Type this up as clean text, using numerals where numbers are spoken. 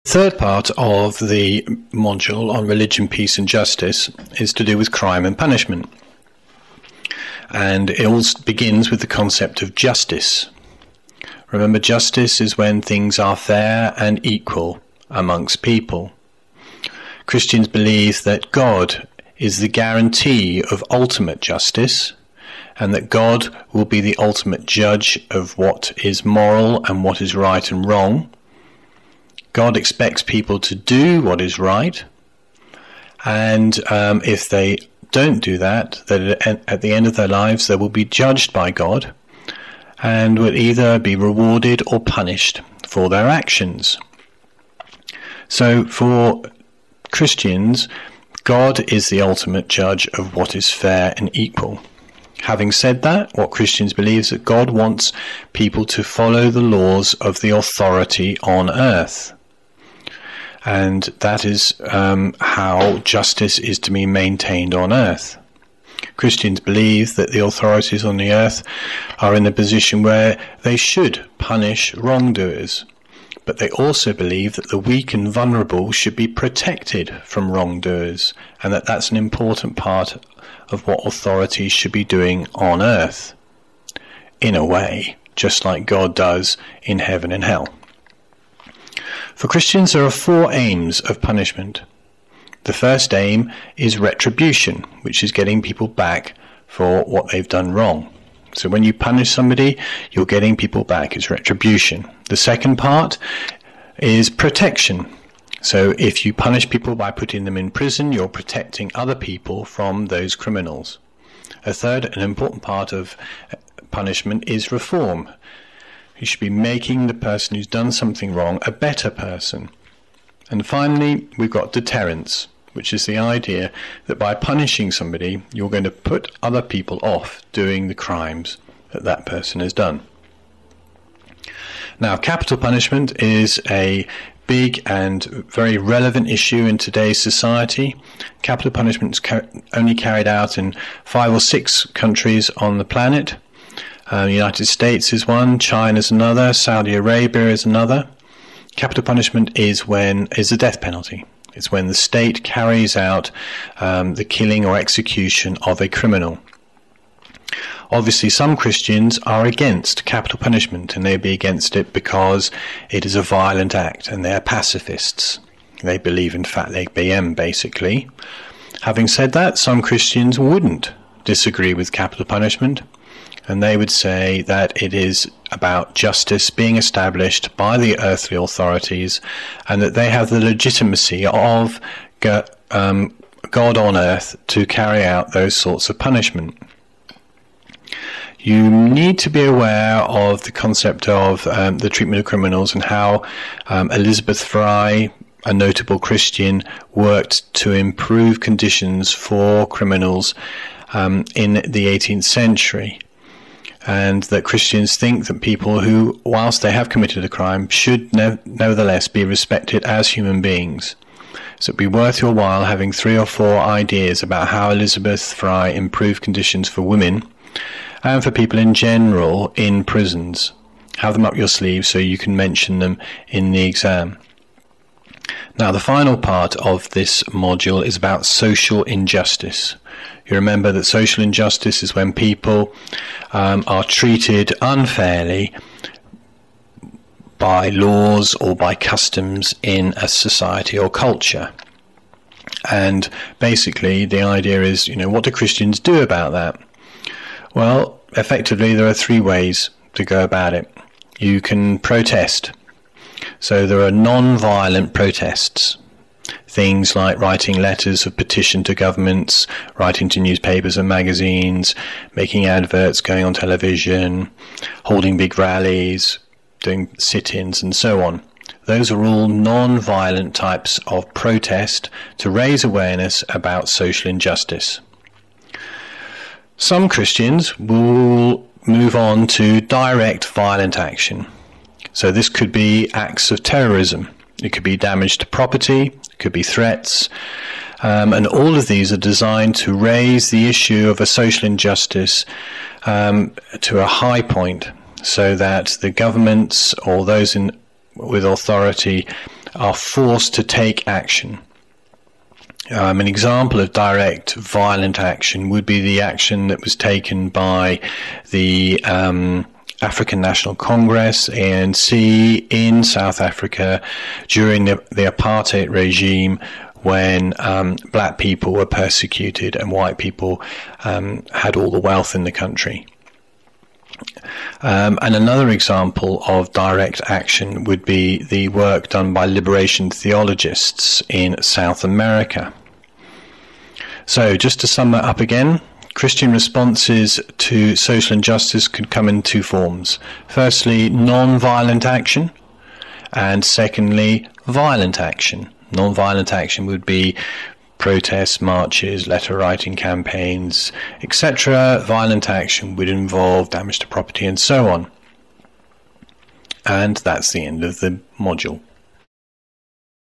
Third part of the module on religion, peace and justice is to do with crime and punishment. And it all begins with the concept of justice. Remember, justice is when things are fair and equal amongst people. Christians believe that God is the guarantee of ultimate justice, and that God will be the ultimate judge of what is moral and what is right and wrong. God expects people to do what is right, and if they don't do that, then at the end of their lives they will be judged by God and will either be rewarded or punished for their actions. So for Christians, God is the ultimate judge of what is fair and equal. Having said that, what Christians believe is that God wants people to follow the laws of the authority on earth. And that is how justice is to be maintained on earth. Christians believe that the authorities on the earth are in a position where they should punish wrongdoers, but they also believe that the weak and vulnerable should be protected from wrongdoers, and that that's an important part of what authorities should be doing on earth, in a way, just like God does in heaven and hell. For Christians, there are four aims of punishment. The first aim is retribution, which is getting people back for what they've done wrong. So when you punish somebody, you're getting people back. It's retribution. The second part is protection. So if you punish people by putting them in prison, you're protecting other people from those criminals. A third and important part of punishment is reform. You should be making the person who's done something wrong a better person. And finally, we've got deterrence, which is the idea that by punishing somebody, you're going to put other people off doing the crimes that that person has done. Now, capital punishment is a big and very relevant issue in today's society. Capital punishment is only carried out in 5 or 6 countries on the planet. The United States is one, China is another, Saudi Arabia is another. Capital punishment is the death penalty. It's when the state carries out the killing or execution of a criminal. Obviously, some Christians are against capital punishment, and they'd be against it because it is a violent act, and they're pacifists. They believe in fat leg BM, basically. Having said that, some Christians wouldn't disagree with capital punishment, and they would say that it is about justice being established by the earthly authorities, and that they have the legitimacy of God on earth to carry out those sorts of punishment. You need to be aware of the concept of the treatment of criminals and how Elizabeth Fry, a notable Christian, worked to improve conditions for criminals in the 18th century. And that Christians think that people who, whilst they have committed a crime, should nevertheless be respected as human beings. So it'd be worth your while having 3 or 4 ideas about how Elizabeth Fry improved conditions for women and for people in general in prisons. Have them up your sleeve so you can mention them in the exam. Now, the final part of this module is about social injustice. You remember that social injustice is when people are treated unfairly by laws or by customs in a society or culture. And basically the idea is, what do Christians do about that? Well, effectively there are 3 ways to go about it. You can protest. So there are non-violent protests. Things like writing letters of petition to governments, writing to newspapers and magazines, making adverts, going on television, holding big rallies, doing sit-ins and so on. Those are all non-violent types of protest to raise awareness about social injustice. Some Christians will move on to direct violent action. So this could be acts of terrorism. It could be damage to property, it could be threats, and all of these are designed to raise the issue of a social injustice to a high point, so that the governments or those with authority are forced to take action. An example of direct violent action would be the action that was taken by the African National Congress, ANC, in South Africa during the apartheid regime, when black people were persecuted and white people had all the wealth in the country. And another example of direct action would be the work done by liberation theologists in South America. So just to sum that up again, Christian responses to social injustice could come in two forms. Firstly, non-violent action, and secondly, violent action. Non-violent action would be protests, marches, letter writing campaigns, etc. Violent action would involve damage to property and so on. And that's the end of the module.